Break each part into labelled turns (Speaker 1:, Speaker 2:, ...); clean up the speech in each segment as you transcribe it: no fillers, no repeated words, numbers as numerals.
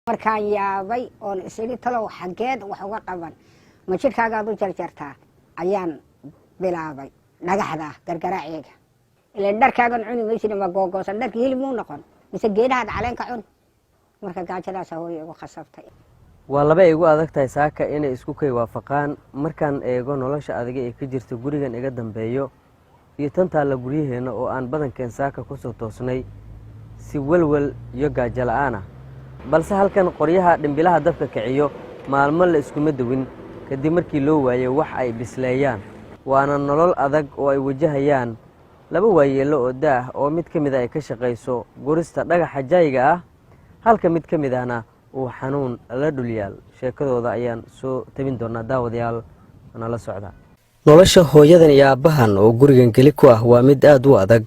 Speaker 1: markaan yaabay oon isiri talow xageed wax uga qaban ma jirkaagaad u jarjartaa ayaan bilaabay dhagaxda gargaraaceega ileen dharkaagan cuni maysid ma googoosan dharkii hilib muu noqon mise geedahaad caleenka cun marka gaajadaas hooyo igu khasabtay
Speaker 2: waa laba ay igu adag tahay saaka inay isku kay waafaqaan markaan eego nolosha adiga ee ka jirta gurigan iga dambeeyo iyo tantaalla guryaheena oo aan badankeen saaka ku soo toosnay si walwal iyo gaajo la'aan ah balse halkan qoryaha dhimbilaha dabka kiciyo maalmo la iskuma dawin kadib markii loo waayay wax ay bisleeyaan waana nolol adag oo ay wajahayaan laba waayeello oo daah oo mid ka mid ah ay ka shaqayso gurista dhagaxa jayga ah halka mid ka mid ahna uu xanuun la dhulyaal sheekadooda ayaan soo tabin doonaa daawadayaal nala socda nolosha hooyadan iyo aabbahan oo gurigan geli ku ah waa mid aad u adag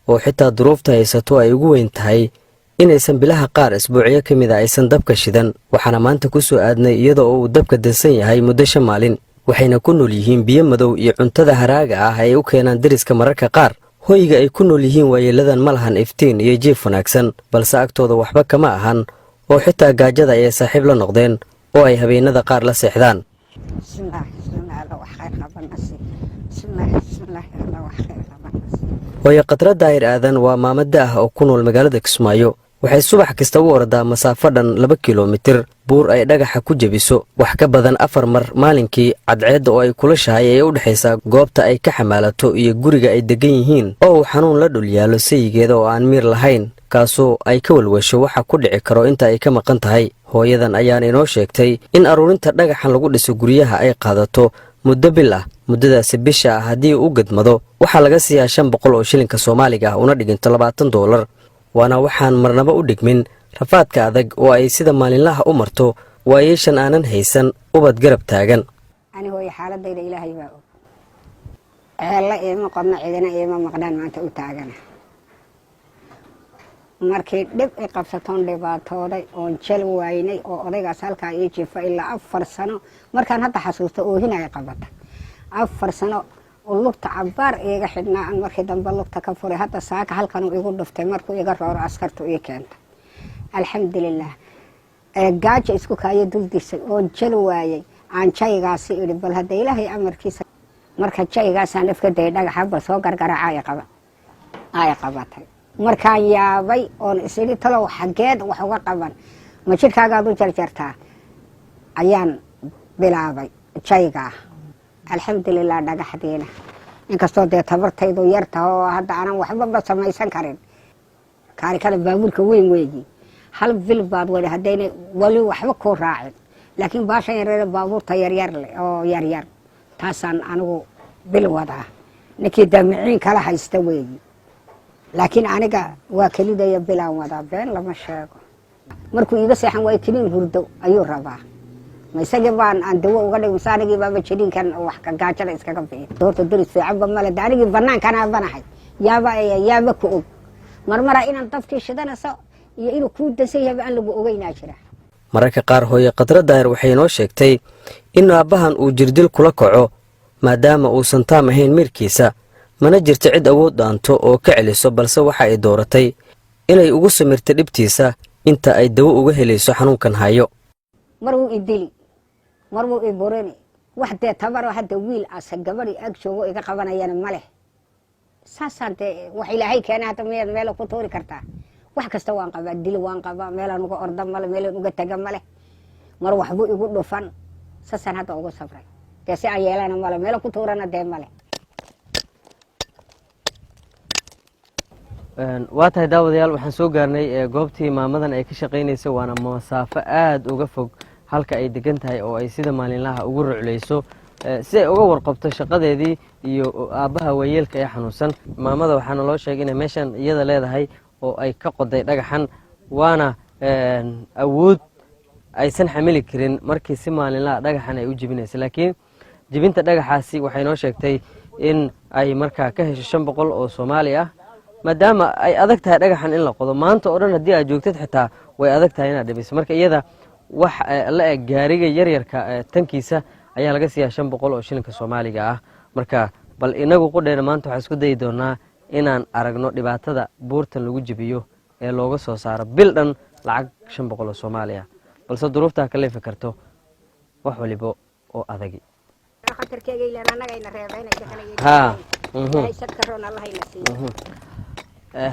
Speaker 2: oo xitaa duruufta haysato ay ugu weyn tahay inaysan bilaha qaar isbuucyo ka mid a aysan dabka shidan waxaana maanta ku soo aadnay iyadoo uu dabka dansan yahay muddo 5 maalin waxayna ku nool yihiin biyo madow iyo cuntada haraaga ah ay u keenaan deriska mararka qaar hoyga ay ku nool yihiin waayeeladan ma lahan iftiin iyo jiif wanaagsan balse agtooda waxba kama ahan oo xitaa gaajada ayay saaxiib la noqdeen oo ay habeenada qaar la seexdaan hooyo Khadra Daahir Aadan waa maamada ah oo ku nool magaalada Kismaayo waxay subax kasta u ordaa masaafo dhan 2 kiiloomitir buur ay dhagaxa ku jabiso wax ka badan 4 mar maalinkii cadceedda oo ay kula shahay ee u dhaxaysa goobta ay ka xamaalato iyo guriga ay degan yihiin oo uu xanuun la dhul yaalo sayigeeda oo aan miir lahayn kaasoo ay ka walwasho waxa ku dhici karo inta ay ka maqan tahay hooyadan ayaan inoo sheegtay in aruurinta dhagaxan lagu dhiso guryaha ay qaadato muddo bil ah muddadaasi bisha ah haddii uu gadmado waxaa laga siiyaa 500 oo shilinka Soomaaliga ah una dhiganto $20 waana waxaan marnaba u dhigmin rafaadka adag oo ay sida maalinlaha u marto waayeeshan aanan haysan ubad garab taagan
Speaker 1: ani hooyo xaaladayda Ilaahay baa og eela eema qodna cidina eema maqnaan maanta u taagana markii dib ay qabsatoon dhibaatooday oo jel waynay oo odaygaas halkaa ii jifa ilaa 4 sano markaan hadda xasuusto oohinay qabata 4 sano oo lugta cabaar iga xidhnaa aan markii dambe lugta ka furay hadda saaka halkan uu igu dhuftay markuu iga rooro askartu ii keentay alxamdulillaah gaajo isku kaayo duldiisay oo jel waayay aan jaygaasi idhi bal hadda Ilaahay amarkiisa marka jaygaasaan ifka day dhagaxa bal soo gargaraaca ay qabatay markaan yaabay oon isiri talow xageed wax uga qaban ma jirkaagaad u jarjartaa ayaan bilaabay jayga alxamdulillaah dhagaxdeena inkastoo dee tabartaydu yarta oo hadda aanan waxba samaysan karin kaarikada baabuurka weyn weeyi hal bil baad wada hadayna wali waxba ku raacin laakiin baashan yareeda baabuurta yaryar leh oo yaryar taasaan anigu bil wadaa ninkii daamiciin kala haysta weeyi laakiin aniga waa kelidaya bilaan wadaa been lama sheego markuu iga seexan waa kiniin hurdo ayuu rabaa ma isagii baan aan dawo uga dhigay saanigii baaba jiriinkan wax ka gaajada iskaga bixi doorta daris fiicanba male daanigii banaankan aan banahay yaaba ku og marmara inaan dabkii shidanayso iyo inuu kuu dansan yahay aan lagu ogeynaa jira
Speaker 2: mararka qaar hooyo Khadra Daahir waxay noo sheegtay in aabbahan uu jirdil kula kaco maadaama uusan taam ahayn mirkiisa mana jirto cid awood dhaanto oo ka celiso balse waxa ay dooratay inay ugu samirto dhibtiisa inta ay dawo uga helayso xanuunkan hayo
Speaker 1: maruu idili maruu iborani wax dee tabar hadda wiil asa gabadhi ag joogo iga qabanayana male saasante wax Ilaahay keenay hadda meel ku toori kartaa wax kasta waan qabaa dil waan qabaa meelaan uga orda male meelaan uga taga male mar waxbu igu dhufan saasan hadda uga sabray dee si aan yeelana male meel ku toorana dee male
Speaker 2: waa tahay daawadayaal waxaan soo gaarnay goobtii maamadan ay ka shaqaynayso waana masaafo aad uga fog halka ay degan tahay oo ay sida maalinlaha ugu ruclayso si ay uga warqabto shaqadeedii iyo aabbaha waayeelka ee xanuunsan maamada waxaana loo sheegay inay meeshan iyada leedahay oo ay ka qoday dhagaxan waana awood aysan xamili karin markii si maalinlaha dhagaxan ay u jibinayso laakiin jibinta dhagaxaasi waxay noo sheegtay in ay markaa ka hesho 500 oo Soomaali ah maadaama ay adag tahay dhagaxan in la qodo maanta oo dhan haddii aad joogtid xitaa way adag tahay inaad dhibiso marka iyada wax la eg gaariga yaryarka tankiisa ayaa laga siiyaa 500 oo shilinka Soomaaliga ah marka bal inagu qudheena maanta waxaan isku dayi doonaa inaan aragno dhibaatada buurtan lagu jibiyo ee looga soo saaro bil dhan lacag 500 oo Soomaali ah balse duruuftaa kale fikarto wax waliba oo adagi
Speaker 1: khatarkeega ilaa anagayna reebaynaysa kale
Speaker 2: ها
Speaker 1: sadkaroon allah ina siiyo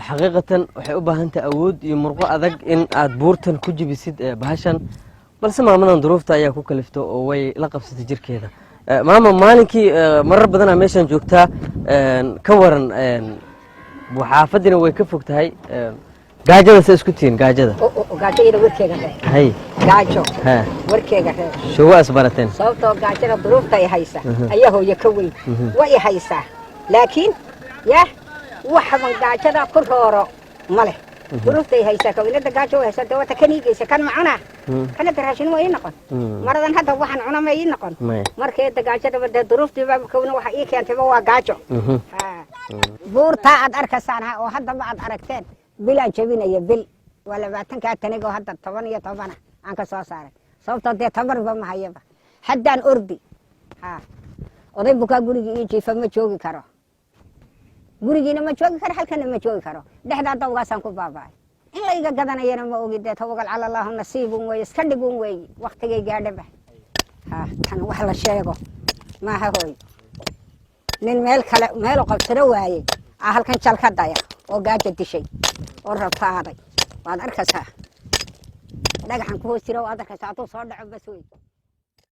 Speaker 2: xaqiiqatan waxay u baahan tahay awood iyo murqo adag in aad buurtan ku jibisid bahashan balse maamadan duruufta ayaa ku kalifto oo way la qabsatay jirkeeda maama maalinkii marar badanaa meeshan joogtaa ka waran xaafadina way ka fog tahay gaajada sa isku tihiin gaajada
Speaker 1: gaajada warkeega reeb
Speaker 2: hay
Speaker 1: gaajo warkeega reeb
Speaker 2: showa isbarateen
Speaker 1: sababtoo gaajada duruufta ay haysa ayaa hooyo ka weyn way haysaa laakiin yaa waxban gaajada ku rooro male duruufta ay haysaa ka weynada gaajo way haysaa wata kaniigaysa kan macuna kana raashin way noqon maradan hadda waxaan cuna ma ii noqon markay gaajada bada duruuftii baa ka weyn waxa ii keentay waa gaajo buurta aad arkaysaan oo hadda ma aad aragteen bila jabinaya bil wala 20 tanigo hadda 10 aan ka soo saaray sababtoo dee tabarba ma hayaba haddaan ordi oday buka guriga ii jiifa ma joogi karo gurigiina ma joogi karo halkana ma joogi karo dhexda dawgaasaan ku baabay in la iga gadanayana ma ogi dee tawagal ala allah nasiibun way iska dhigun way waqtigay gaadhaba tan wax la sheego ma hooy nin meel kale meel qabsado waayay halkan jalka daya oo gaajo dishay oo rafaaday waad arkaysaa dhagaxan ku hoos jira waad arkaysaa soo dhaco bas way